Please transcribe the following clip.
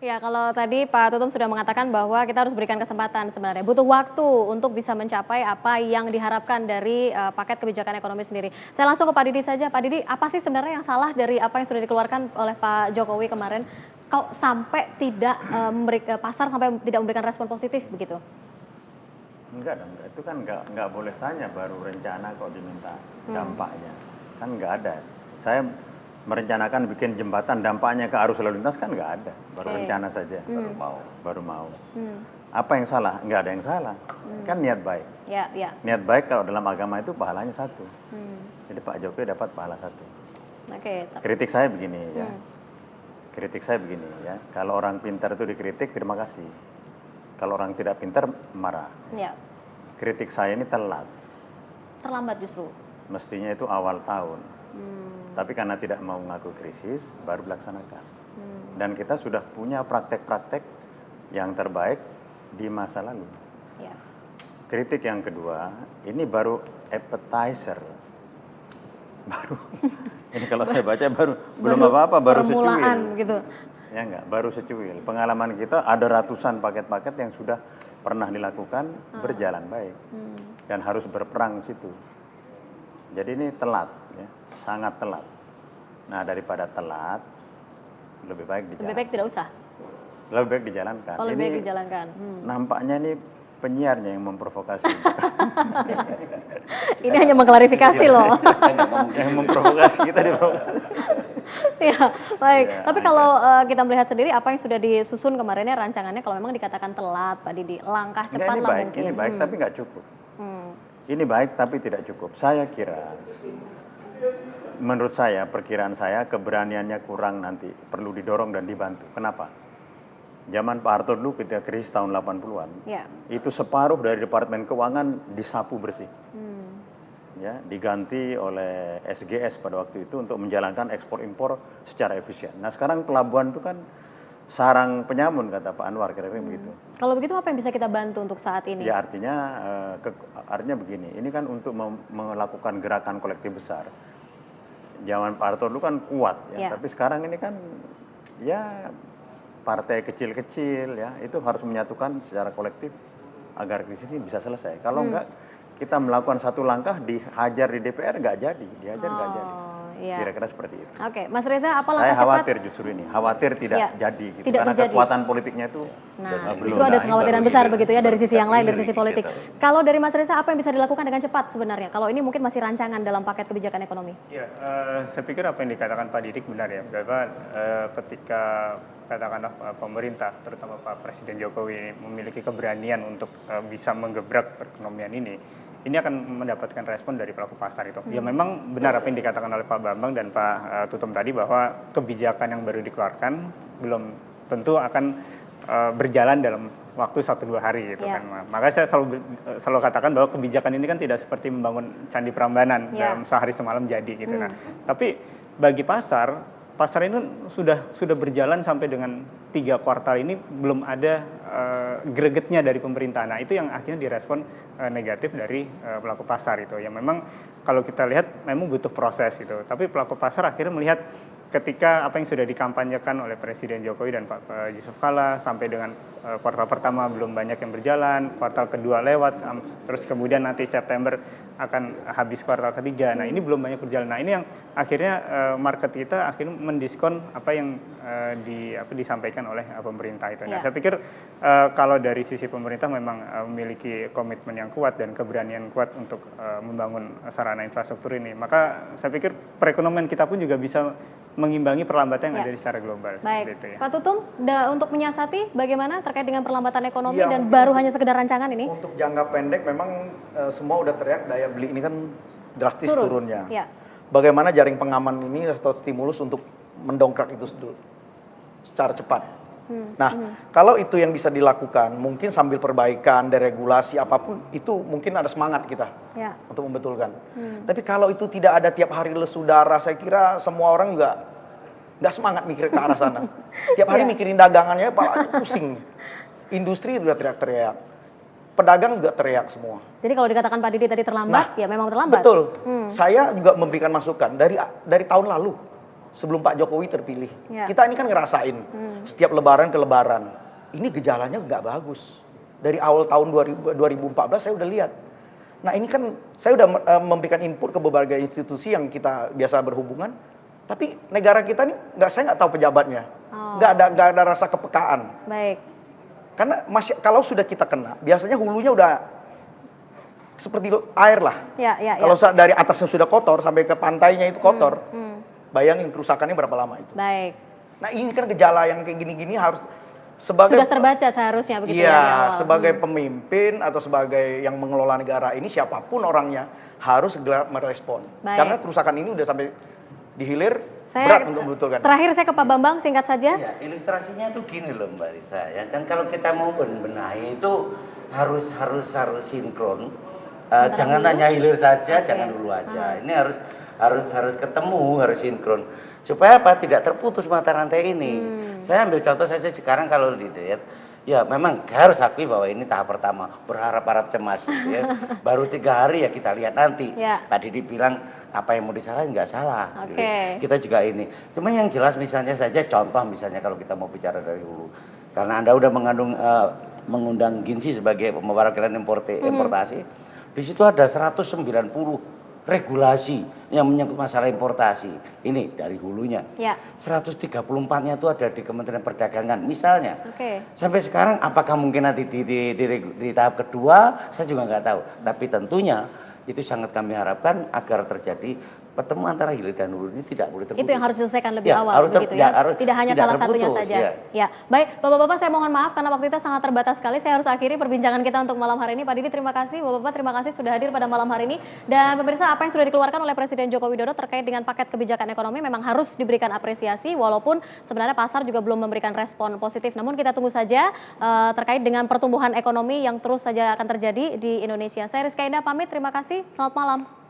Ya, kalau tadi Pak Tutum sudah mengatakan bahwa kita harus berikan kesempatan sebenarnya. Butuh waktu untuk bisa mencapai apa yang diharapkan dari paket kebijakan ekonomi sendiri. Saya langsung ke Pak Didi saja. Pak Didi, apa sih sebenarnya yang salah dari apa yang sudah dikeluarkan oleh Pak Jokowi kemarin? Kok sampai tidak pasar sampai tidak memberikan respon positif begitu? Enggak dong, itu kan enggak boleh tanya baru rencana kok diminta dampaknya. Kan enggak ada. Saya merencanakan bikin jembatan, dampaknya ke arus lalu lintas kan nggak ada, baru rencana saja, baru mau. Apa yang salah? Nggak ada yang salah, kan niat baik. Ya, ya. Niat baik kalau dalam agama itu pahalanya satu. Jadi Pak Jokowi dapat pahala satu. Oke. Kritik saya begini ya, kritik saya begini ya, kalau orang pintar itu dikritik terima kasih, kalau orang tidak pintar marah. Ya. Kritik saya ini telat. Terlambat justru. Mestinya itu awal tahun. Tapi karena tidak mau mengaku krisis, baru dilaksanakan. Dan kita sudah punya praktek-praktek yang terbaik di masa lalu. Ya. Kritik yang kedua, ini baru appetizer. Baru, ini kalau saya baca baru belum apa-apa, baru secuil. Gitu. Ya enggak, baru secuil. Pengalaman kita ada ratusan paket-paket yang sudah pernah dilakukan berjalan baik. Dan harus berperang di situ. Jadi ini telat, ya, sangat telat. Nah daripada telat, lebih baik dijalankan. Lebih baik tidak usah? Lebih baik dijalankan. Oh, lebih baik dijalankan. Nampaknya ini penyiarnya yang memprovokasi. Ini hanya mengklarifikasi loh. Yang memprovokasi kita diprovokasi. Ya, baik. Ya, tapi kalau kita melihat sendiri apa yang sudah disusun kemarinnya rancangannya, kalau memang dikatakan telat, Pak Didi, langkah cepat lah mungkin. Ini baik tapi nggak cukup. Ini baik tapi tidak cukup. Saya kira, menurut saya, perkiraan saya, keberaniannya kurang nanti. Perlu didorong dan dibantu. Kenapa? Zaman Pak Harto dulu ketika krisis tahun 80-an, itu separuh dari Departemen Keuangan disapu bersih. Ya, diganti oleh SGS pada waktu itu untuk menjalankan ekspor-impor secara efisien. Nah sekarang pelabuhan itu kan sarang penyamun kata Pak Anwar, kira-kira begitu. Kalau begitu apa yang bisa kita bantu untuk saat ini? Ya artinya begini, ini kan untuk melakukan gerakan kolektif besar. Zaman Pak Harto dulu kan kuat, ya. Tapi sekarang ini kan ya partai kecil-kecil ya, itu harus menyatukan secara kolektif agar krisis ini bisa selesai. Kalau enggak, kita melakukan satu langkah dihajar di DPR nggak jadi, dihajar nggak jadi. Kira-kira seperti itu. Oke, Mas Reza, apa langkah cepat? Saya khawatir justru ini, khawatir tidak jadi gitu. Karena kekuatan politiknya itu justru ada kekhawatiran besar begitu ya dari sisi yang lain, dari sisi politik. Kalau dari Mas Reza, apa yang bisa dilakukan dengan cepat sebenarnya? Kalau ini mungkin masih rancangan dalam paket kebijakan ekonomi. Ya, saya pikir apa yang dikatakan Pak Didik benar ya, bahwa ketika katakanlah pemerintah, terutama Pak Presiden Jokowi memiliki keberanian untuk bisa menggebrak perekonomian ini akan mendapatkan respon dari pelaku pasar itu. Ya memang benar apa yang dikatakan oleh Pak Bambang dan Pak Tutum tadi bahwa kebijakan yang baru dikeluarkan belum tentu akan berjalan dalam waktu 1-2 hari gitu kan. Makanya saya selalu katakan bahwa kebijakan ini kan tidak seperti membangun Candi Prambanan dalam sehari semalam jadi gitu. Nah, tapi bagi pasar ini sudah berjalan sampai dengan 3 kuartal ini belum ada gregetnya dari pemerintah. Nah itu yang akhirnya direspon negatif dari pelaku pasar itu. Yang memang kalau kita lihat memang butuh proses itu. Tapi pelaku pasar akhirnya melihat ketika apa yang sudah dikampanyekan oleh Presiden Jokowi dan Pak Yusuf Kalla sampai dengan kuartal pertama belum banyak yang berjalan, kuartal kedua lewat, terus kemudian nanti September akan habis kuartal ketiga. Nah ini belum banyak berjalan. Nah ini yang akhirnya market kita akhirnya mendiskon apa yang disampaikan oleh pemerintah itu. Nah saya pikir kalau dari sisi pemerintah memang memiliki komitmen yang kuat dan keberanian kuat untuk membangun sarana infrastruktur ini. Maka saya pikir perekonomian kita pun juga bisa mengimbangi perlambatan yang ada di secara global. Baik, itu ya. Pak Tutum, untuk menyiasati bagaimana terkait dengan perlambatan ekonomi dan baru hanya sekedar rancangan ini? Untuk jangka pendek memang semua udah teriak daya beli ini kan drastis turunnya. Bagaimana jaring pengaman ini atau stimulus untuk mendongkrak itu secara cepat. Kalau itu yang bisa dilakukan, mungkin sambil perbaikan, deregulasi apapun, itu mungkin ada semangat kita untuk membetulkan. Tapi kalau itu tidak ada tiap hari lesu darah, saya kira semua orang juga nggak semangat mikir ke arah sana. Tiap hari mikirin dagangannya, palanya pusing. Industri juga teriak-teriak, pedagang juga teriak semua. Jadi kalau dikatakan Pak Didi tadi terlambat, ya memang terlambat. Betul. Saya juga memberikan masukan dari tahun lalu. sebelum Pak Jokowi terpilih. Ya. Kita ini kan ngerasain setiap lebaran ke lebaran. Ini gejalanya nggak bagus. Dari awal tahun 2014 saya udah lihat. Nah ini kan saya udah memberikan input ke berbagai institusi yang kita biasa berhubungan. Tapi negara kita nih saya nggak tahu pejabatnya. Nggak ada rasa kepekaan. Baik. Karena kalau sudah kita kena, biasanya hulunya udah seperti air lah. Kalau dari atasnya sudah kotor sampai ke pantainya itu kotor, bayangin kerusakannya berapa lama itu. Baik. Nah ini kan gejala yang kayak gini-gini harus sebagai sudah terbaca seharusnya begitu ya. Iya, sebagai pemimpin atau sebagai yang mengelola negara ini siapapun orangnya harus segera merespon. Baik. Karena kerusakan ini udah sampai di hilir berat untuk membetulkan. Terakhir saya ke Pak Bambang singkat saja. Ya, ilustrasinya tuh gini loh Mbak Risa ya. Kan kalau kita mau benahi itu harus sinkron. Jangan hanya hilir saja, jangan dulu aja. Ini harus ketemu, harus sinkron. Supaya apa? Tidak terputus mata rantai ini. Saya ambil contoh saja sekarang kalau dilihat, ya memang harus akui bahwa ini tahap pertama, berharap-harap cemas. Ya. Baru 3 hari ya kita lihat nanti. Ya. Tadi dibilang apa yang mau disalahin nggak salah. Oke. Kita juga ini. Cuma yang jelas misalnya saja contoh misalnya kalau kita mau bicara dari hulu, karena Anda udah mengundang Ginsi sebagai mewakilkan importasi, di situ ada 190 regulasi yang menyangkut masalah importasi. Ini dari hulunya. Ya. 134-nya itu ada di Kementerian Perdagangan. Misalnya, sampai sekarang apakah mungkin nanti di tahap kedua, saya juga nggak tahu. Tapi tentunya itu sangat kami harapkan agar terjadi pertemuan antara hilir dan hulu ini tidak boleh terputus. Itu yang harus diselesaikan lebih Ya, awal begitu ya. Tidak hanya tidak salah satunya terputus, saja. ya. Ya, baik Bapak-bapak saya mohon maaf karena waktu kita sangat terbatas sekali. Saya harus akhiri perbincangan kita untuk malam hari ini. Pak Didi terima kasih, Bapak-bapak terima kasih sudah hadir pada malam hari ini. Dan pemirsa, apa yang sudah dikeluarkan oleh Presiden Joko Widodo terkait dengan paket kebijakan ekonomi memang harus diberikan apresiasi walaupun sebenarnya pasar juga belum memberikan respon positif. Namun kita tunggu saja terkait dengan pertumbuhan ekonomi yang terus saja akan terjadi di Indonesia. Saya Rizka Indah pamit, terima kasih. Selamat malam.